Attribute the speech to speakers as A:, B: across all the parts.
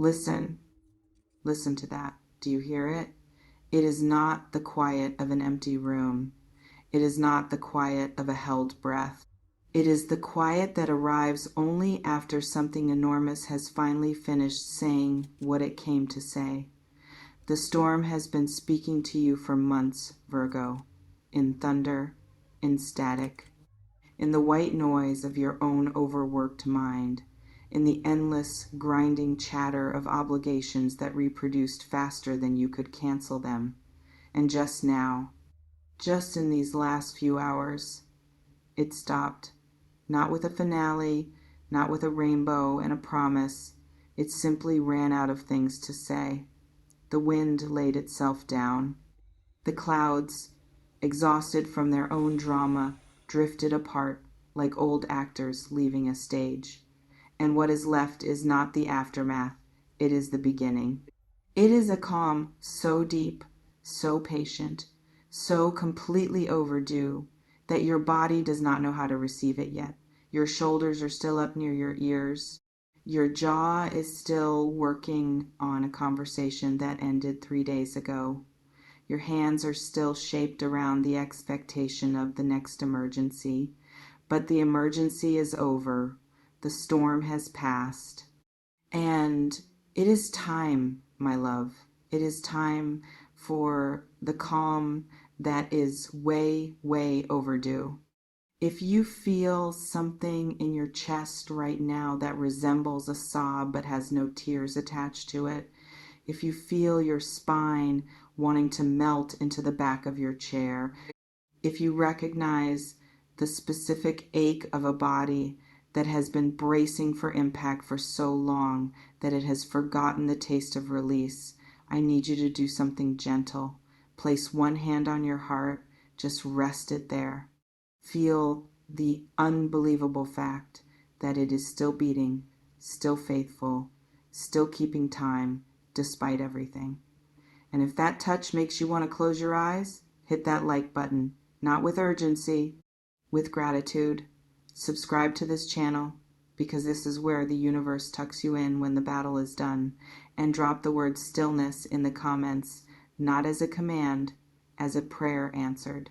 A: Listen. Listen to that. Do you hear it? It is not the quiet of an empty room. It is not the quiet of a held breath. It is the quiet that arrives only after something enormous has finally finished saying what it came to say. The storm has been speaking to you for months, Virgo, in thunder, in static, in the white noise of your own overworked mind, in the endless, grinding chatter of obligations that reproduced faster than you could cancel them. And just now, just in these last few hours, it stopped. Not with a finale, not with a rainbow and a promise. It simply ran out of things to say. The wind laid itself down. The clouds, exhausted from their own drama, drifted apart like old actors leaving a stage. And what is left is not the aftermath, it is the beginning. It is a calm so deep, so patient, so completely overdue that your body does not know how to receive it yet. Your shoulders are still up near your ears. Your jaw is still working on a conversation that ended 3 days ago. Your hands are still shaped around the expectation of the next emergency. But the emergency is over. The storm has passed. And it is time, my love. It is time for the calm that is way, way overdue. If you feel something in your chest right now that resembles a sob but has no tears attached to it, if you feel your spine wanting to melt into the back of your chair, if you recognize the specific ache of a body that has been bracing for impact for so long that it has forgotten the taste of release, I need you to do something gentle. Place one hand on your heart, just rest it there. Feel the unbelievable fact that it is still beating, still faithful, still keeping time, despite everything. And if that touch makes you want to close your eyes, hit that like button, not with urgency, with gratitude. Subscribe to this channel, because this is where the universe tucks you in when the battle is done, and drop the word stillness in the comments, not as a command, as a prayer answered.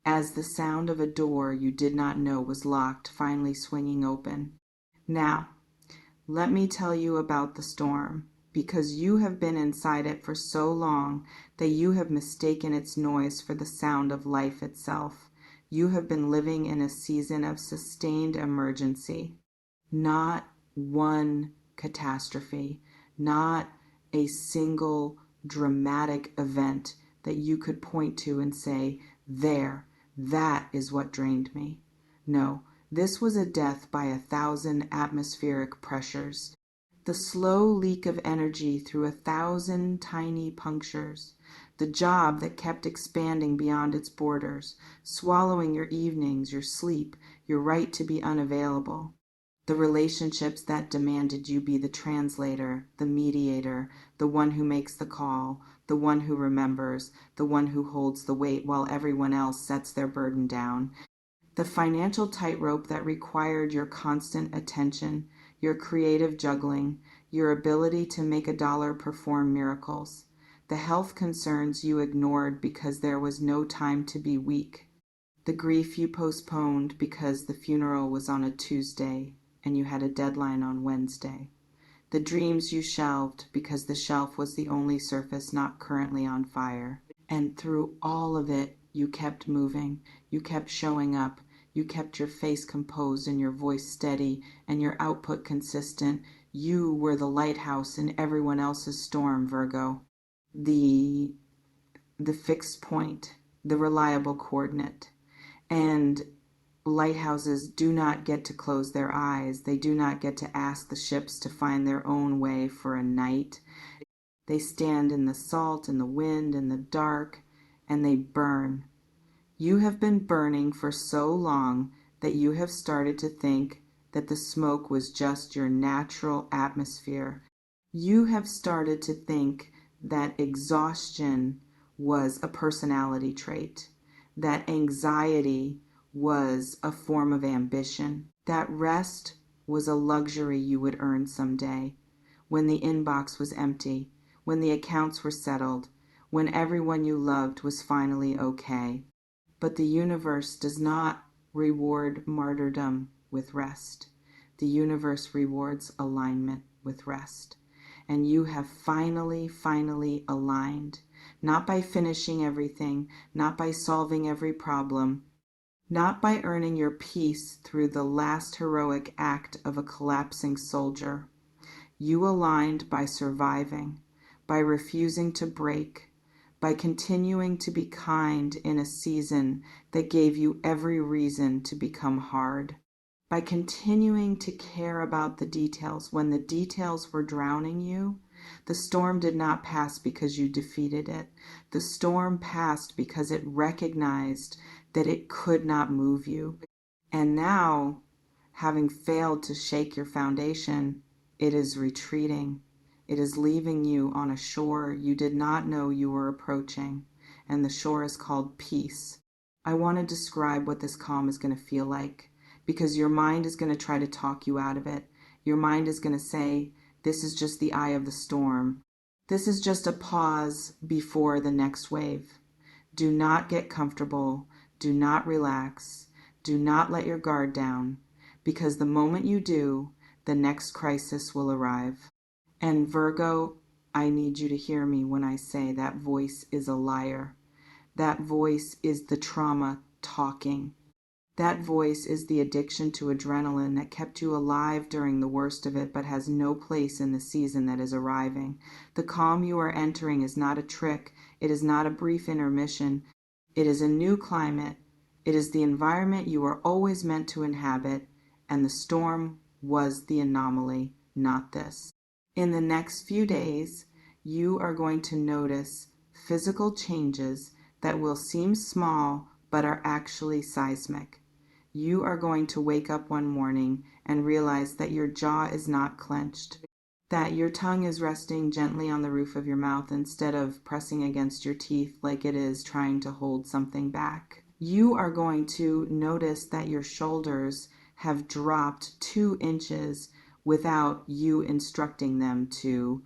A: As the sound of a door you did not know was locked finally swinging open. Now, let me tell you about the storm, because you have been inside it for so long that you have mistaken its noise for the sound of life itself. You have been living in a season of sustained emergency, not one catastrophe, not a single dramatic event that you could point to and say, there, that is what drained me. No, this was a death by 1,000 atmospheric pressures. The slow leak of energy through 1,000 tiny punctures. The job that kept expanding beyond its borders, swallowing your evenings, your sleep, your right to be unavailable. The relationships that demanded you be the translator, the mediator, the one who makes the call, the one who remembers, the one who holds the weight while everyone else sets their burden down. The financial tightrope that required your constant attention, your creative juggling, your ability to make a dollar perform miracles. The health concerns you ignored because there was no time to be weak. The grief you postponed because the funeral was on a Tuesday and you had a deadline on Wednesday. The dreams you shelved because the shelf was the only surface not currently on fire. And through all of it, you kept moving, you kept showing up, you kept your face composed and your voice steady and your output consistent. You were the lighthouse in everyone else's storm, Virgo. The fixed point, the reliable coordinate. And lighthouses do not get to close their eyes. They do not get to ask the ships to find their own way for a night. They stand in the salt and the wind and the dark, and they burn. You have been burning for so long that you have started to think that the smoke was just your natural atmosphere. You have started to think that exhaustion was a personality trait, that anxiety was a form of ambition, that rest was a luxury you would earn someday. when the inbox was empty, when the accounts were settled, when everyone you loved was finally okay. But the universe does not reward martyrdom with rest. The universe rewards alignment with rest. And you have finally aligned, not by finishing everything, not by solving every problem, not by earning your peace through the last heroic act of a collapsing soldier. You aligned by surviving, by refusing to break, by continuing to be kind in a season that gave you every reason to become hard, by continuing to care about the details when the details were drowning you. The storm did not pass because you defeated it. The storm passed because it recognized that it could not move you. And now, having failed to shake your foundation, it is retreating. It is leaving you on a shore you did not know you were approaching, and the shore is called peace. I want to describe what this calm is going to feel like, because your mind is going to try to talk you out of it. Your mind is going to say, this is just the eye of the storm. This is just a pause before the next wave. Do not get comfortable. Do not relax. Do not let your guard down, because the moment you do, the next crisis will arrive. And Virgo, I need you to hear me when I say that voice is a liar. That voice is the trauma talking. That voice is the addiction to adrenaline that kept you alive during the worst of it, but has no place in the season that is arriving. The calm you are entering is not a trick. It is not a brief intermission. It is a new climate. It is the environment you were always meant to inhabit, and the storm was the anomaly, not this. In the next few days, you are going to notice physical changes that will seem small but are actually seismic. You are going to wake up one morning and realize that your jaw is not clenched, that your tongue is resting gently on the roof of your mouth instead of pressing against your teeth like it is trying to hold something back. You are going to notice that your shoulders have dropped 2 inches without you instructing them to.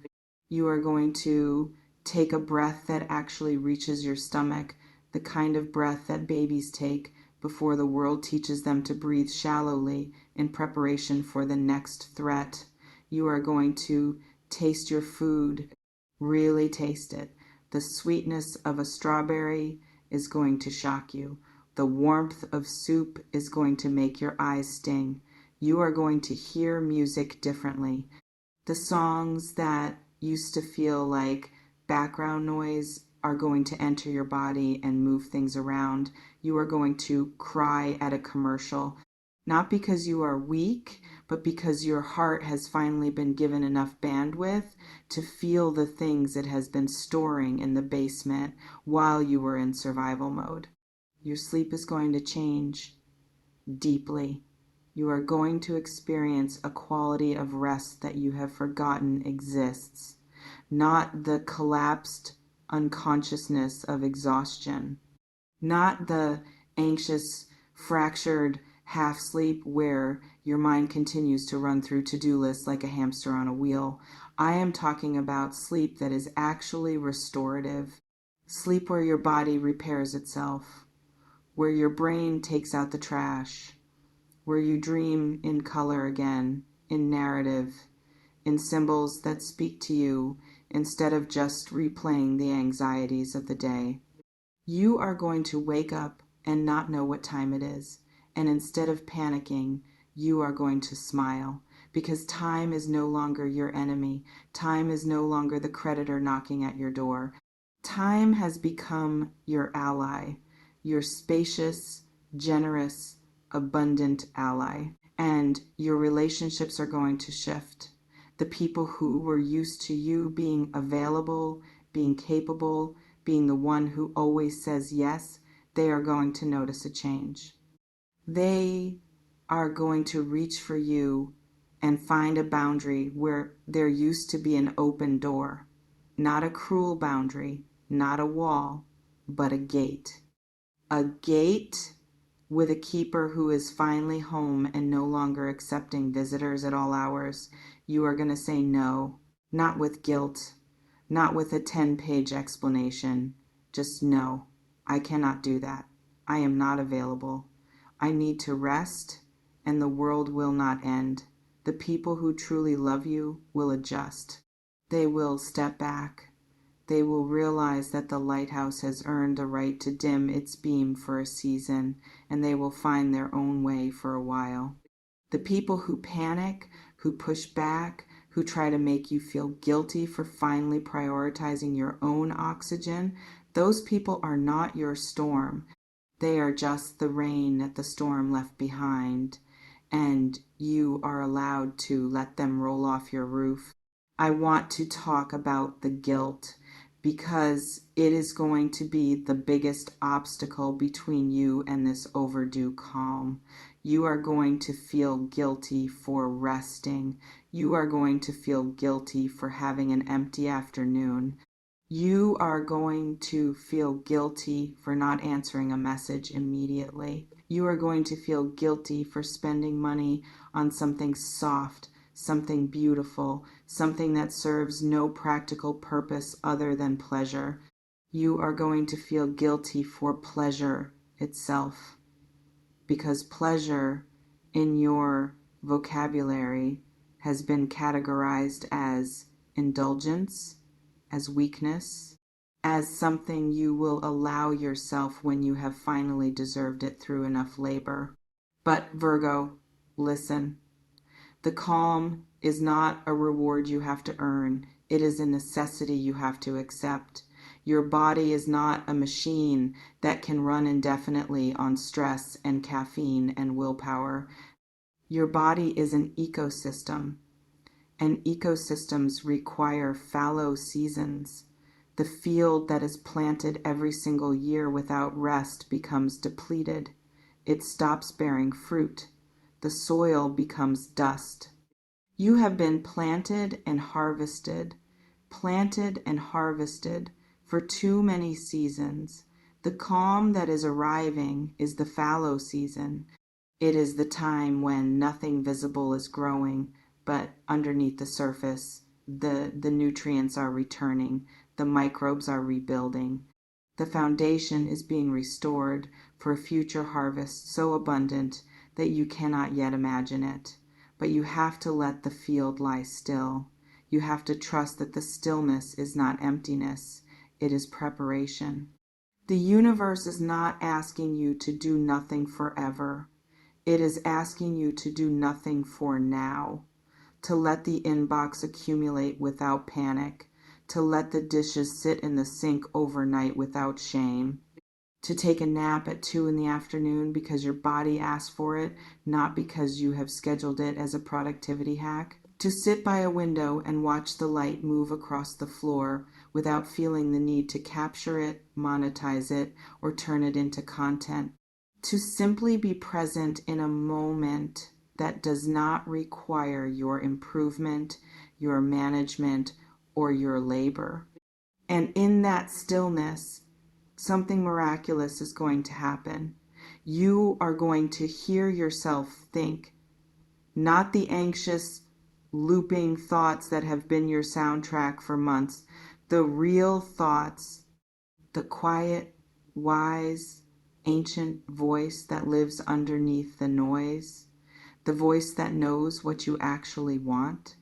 A: You are going to take a breath that actually reaches your stomach, the kind of breath that babies take before the world teaches them to breathe shallowly in preparation for the next threat. You are going to taste your food, really taste it. The sweetness of a strawberry is going to shock you. The warmth of soup is going to make your eyes sting. You are going to hear music differently. The songs that used to feel like background noise are going to enter your body and move things around. You are going to cry at a commercial, not because you are weak, but because your heart has finally been given enough bandwidth to feel the things it has been storing in the basement while you were in survival mode. Your sleep is going to change deeply. You are going to experience a quality of rest that you have forgotten exists, not the collapsed unconsciousness of exhaustion, not the anxious, fractured half sleep where your mind continues to run through to-do lists like a hamster on a wheel. I am talking about sleep that is actually restorative, sleep where your body repairs itself, where your brain takes out the trash, where you dream in color again, in narrative, in symbols that speak to you instead of just replaying the anxieties of the day. You are going to wake up and not know what time it is, and instead of panicking, you are going to smile, because time is no longer your enemy. Time is no longer the creditor knocking at your door. Time has become your ally, your spacious, generous, abundant ally, and your relationships are going to shift. The people who were used to you being available, being capable, being the one who always says yes, they are going to notice a change. They are going to reach for you and find a boundary where there used to be an open door. Not a cruel boundary, not a wall, but a gate. A gate with a keeper who is finally home and no longer accepting visitors at all hours. You are going to say no. not with guilt, not with a 10-page explanation. Just no, I cannot do that. I am not available. I need to rest, and the world will not end. The people who truly love you will adjust. They will step back. They will realize that the lighthouse has earned the right to dim its beam for a season, and they will find their own way for a while. The people who panic, who push back, who try to make you feel guilty for finally prioritizing your own oxygen, those people are not your storm. They are just the rain that the storm left behind, and you are allowed to let them roll off your roof. I want to talk about the guilt because it is going to be the biggest obstacle between you and this overdue calm. You are going to feel guilty for resting. You are going to feel guilty for having an empty afternoon. You are going to feel guilty for not answering a message immediately. You are going to feel guilty for spending money on something soft, something beautiful, something that serves no practical purpose other than pleasure. You are going to feel guilty for pleasure itself, because pleasure in your vocabulary has been categorized as indulgence, as weakness, as something you will allow yourself when you have finally deserved it through enough labor. But Virgo, listen. The calm is not a reward you have to earn. It is a necessity you have to accept. Your body is not a machine that can run indefinitely on stress and caffeine and willpower. Your body is an ecosystem, and ecosystems require fallow seasons. The field that is planted every single year without rest becomes depleted. It stops bearing fruit. The soil becomes dust. You have been planted and harvested for too many seasons. The calm that is arriving is the fallow season. It is the time when nothing visible is growing, but underneath the surface, the nutrients are returning, the microbes are rebuilding. The foundation is being restored for a future harvest so abundant that you cannot yet imagine it. But you have to let the field lie still. You have to trust that the stillness is not emptiness, it is preparation. The universe is not asking you to do nothing forever. It is asking you to do nothing for now, to let the inbox accumulate without panic, to let the dishes sit in the sink overnight without shame, to take a nap at 2 in the afternoon because your body asked for it, not because you have scheduled it as a productivity hack, to sit by a window and watch the light move across the floor without feeling the need to capture it, monetize it, or turn it into content, to simply be present in a moment that does not require your improvement, your management, or your labor. And in that stillness, something miraculous is going to happen. You are going to hear yourself think, not the anxious, looping thoughts that have been your soundtrack for months, the real thoughts, the quiet, wise, ancient voice that lives underneath the noise, the voice that knows what you actually want,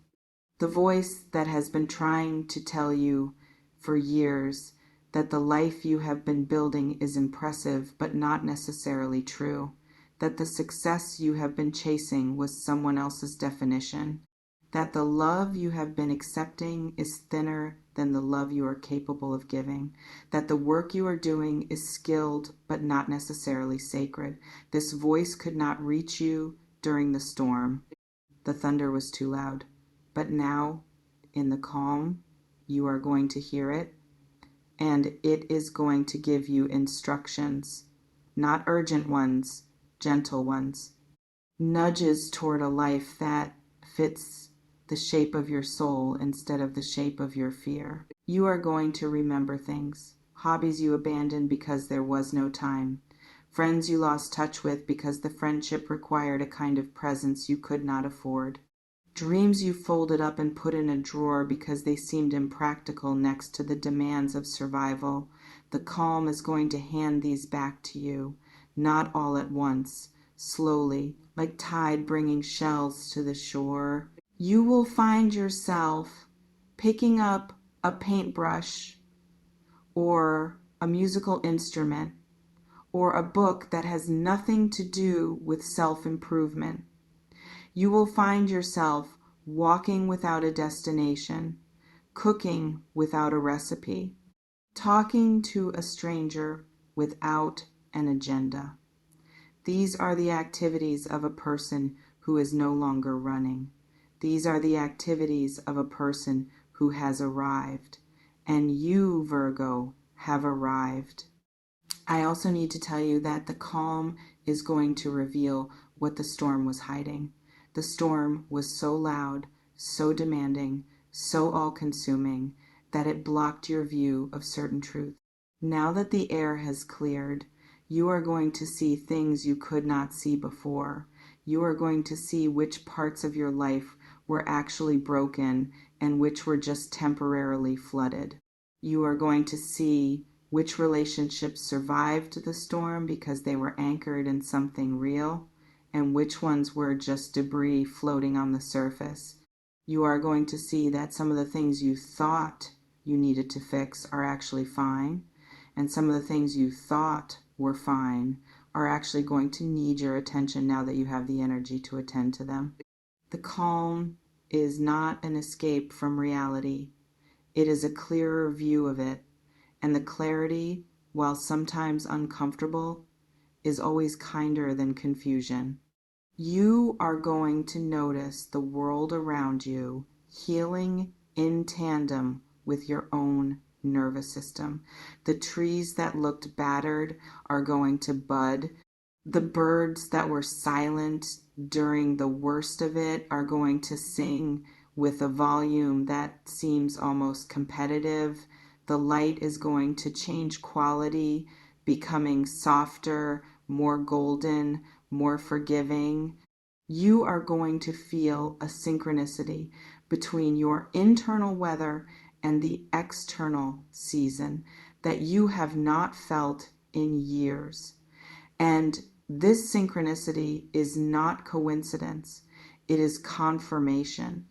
A: the voice that has been trying to tell you for years that the life you have been building is impressive but not necessarily true, that the success you have been chasing was someone else's definition, that the love you have been accepting is thinner than the love you are capable of giving, that the work you are doing is skilled but not necessarily sacred. This voice could not reach you during the storm. The thunder was too loud. But now, in the calm, you are going to hear it, and it is going to give you instructions, not urgent ones, gentle ones, nudges toward a life that fits the shape of your soul instead of the shape of your fear. You are going to remember things, hobbies you abandoned because there was no time, friends you lost touch with because the friendship required a kind of presence you could not afford, dreams you folded up and put in a drawer because they seemed impractical next to the demands of survival. The calm is going to hand these back to you, not all at once, slowly, like tide bringing shells to the shore. You will find yourself picking up a paintbrush or a musical instrument or a book that has nothing to do with self-improvement. You will find yourself walking without a destination, cooking without a recipe, talking to a stranger without an agenda. These are the activities of a person who is no longer running. These are the activities of a person who has arrived. And you, Virgo, have arrived. I also need to tell you that the calm is going to reveal what the storm was hiding. The storm was so loud, so demanding, so all-consuming that it blocked your view of certain truth. Now that the air has cleared, you are going to see things you could not see before. You are going to see which parts of your life were actually broken and which were just temporarily flooded. You are going to see which relationships survived the storm because they were anchored in something real, and which ones were just debris floating on the surface. You are going to see that some of the things you thought you needed to fix are actually fine, and some of the things you thought were fine are actually going to need your attention now that you have the energy to attend to them. The calm is not an escape from reality. It is a clearer view of it, and the clarity, while sometimes uncomfortable, is always kinder than confusion. You are going to notice the world around you healing in tandem with your own nervous system. The trees that looked battered are going to bud. The birds that were silent during the worst of it are going to sing with a volume that seems almost competitive. The light is going to change quality, becoming softer, more golden, more forgiving. You are going to feel a synchronicity between your internal weather and the external season that you have not felt in years. And this synchronicity is not coincidence. It is confirmation.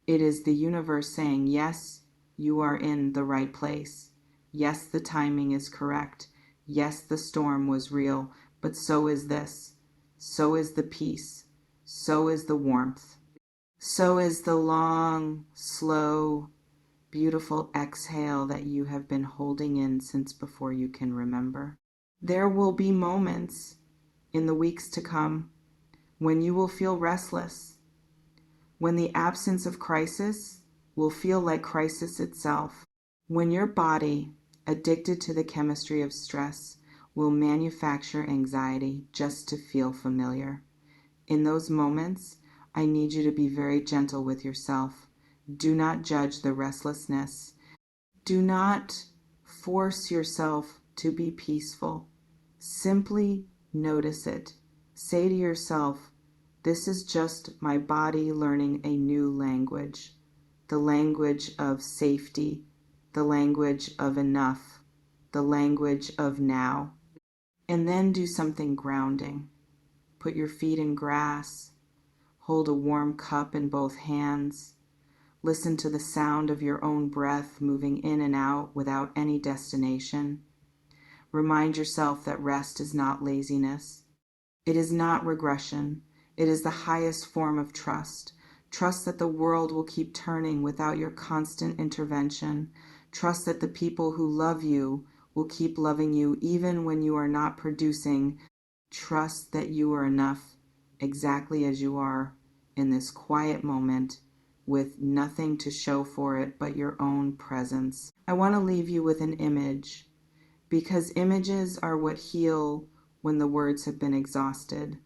A: It is the universe saying, yes, you are in the right place. Yes, the timing is correct. Yes, the storm was real, but so is this. So is the peace. So is the warmth. So is the long, slow, beautiful exhale that you have been holding in since before you can remember. There will be moments in the weeks to come when you will feel restless, when the absence of crisis will feel like crisis itself, when your body, addicted to the chemistry of stress, will manufacture anxiety just to feel familiar. In those moments, I need you to be very gentle with yourself. Do not judge the restlessness. Do not force yourself to be peaceful. Simply notice it. Say to yourself, this is just my body learning a new language, the language of safety, the language of enough, the language of now. And then do something grounding. Put your feet in grass. Hold a warm cup in both hands. Listen to the sound of your own breath moving in and out without any destination. Remind yourself that rest is not laziness. It is not regression. It is the highest form of trust. Trust that the world will keep turning without your constant intervention. Trust that the people who love you will keep loving you even when you are not producing. Trust that you are enough exactly as you are in this quiet moment with nothing to show for it but your own presence. I want to leave you with an image because images are what heal when the words have been exhausted.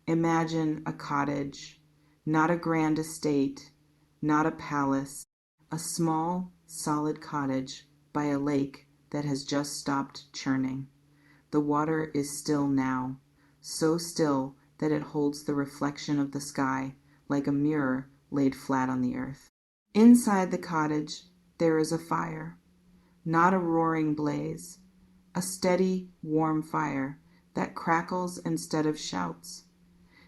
A: Imagine a cottage, not a grand estate, not a palace, a small, solid cottage by a lake that has just stopped churning. The water is still now, so still that it holds the reflection of the sky like a mirror laid flat on the earth. Inside the cottage, there is a fire, not a roaring blaze, a steady, warm fire that crackles instead of shouts.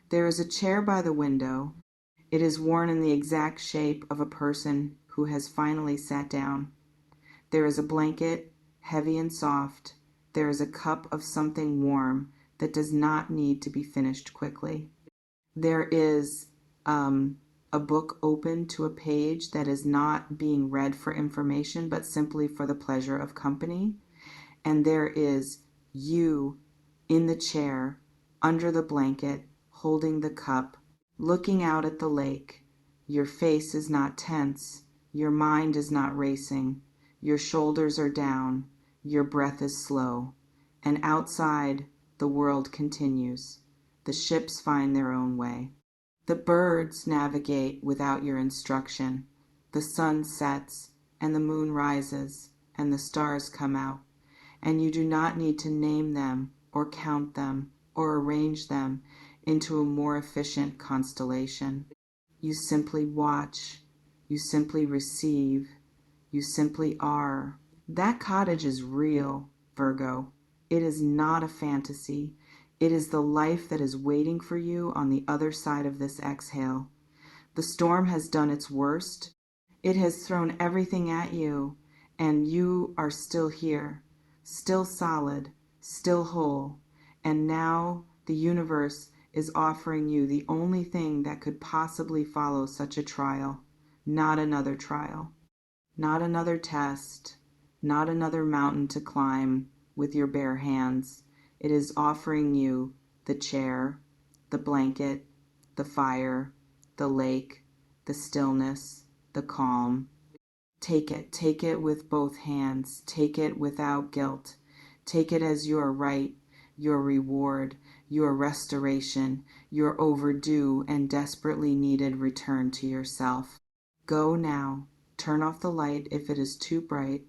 A: There is a chair by the window. It is worn in the exact shape of a person who has finally sat down. There is a blanket, heavy and soft. There is a cup of something warm that does not need to be finished quickly. There is a book open to a page that is not being read for information, but simply for the pleasure of company. And there is you in the chair, under the blanket, holding the cup, looking out at the lake. Your face is not tense. Your mind is not racing. Your shoulders are down. Your breath is slow. And outside, the world continues. The ships find their own way. The birds navigate without your instruction. The sun sets, and the moon rises, and the stars come out. And you do not need to name them, or count them, or arrange them into a more efficient constellation. You simply watch. You simply receive. You simply are. That cottage is real, Virgo. It is not a fantasy. It is the life that is waiting for you on the other side of this exhale. The storm has done its worst. It has thrown everything at you, and you are still here, still solid, still whole. And now the universe is offering you the only thing that could possibly follow such a trial. Not another trial. Not another test. Not another mountain to climb with your bare hands. It is offering you the chair, the blanket, the fire, the lake, the stillness, the calm. Take it with both hands. Take it without guilt. Take it as your right, your reward, your restoration, your overdue and desperately needed return to yourself. Go now. Turn off the light if it is too bright.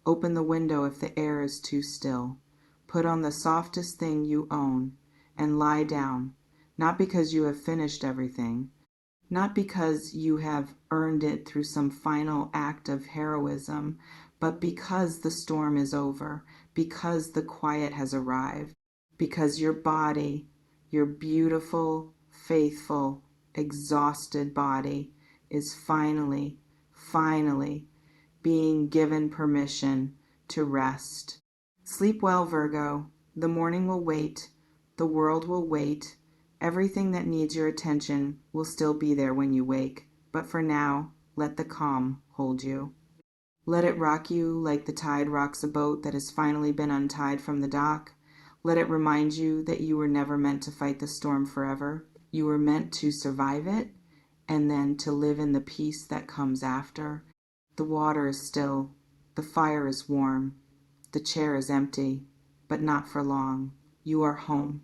A: Open the window if the air is too still. Put on the softest thing you own and lie down, not because you have finished everything, not because you have earned it through some final act of heroism, but because the storm is over, because the quiet has arrived, because your body, your beautiful, faithful, exhausted body is finally being given permission to rest. Sleep well, Virgo. The morning will wait. The world will wait. Everything that needs your attention will still be there when you wake. But for now, let the calm hold you. Let it rock you like the tide rocks a boat that has finally been untied from the dock. Let it remind you that you were never meant to fight the storm forever. You were meant to survive it and then to live in the peace that comes after. The water is still. The fire is warm. The chair is empty, but not for long. You are home.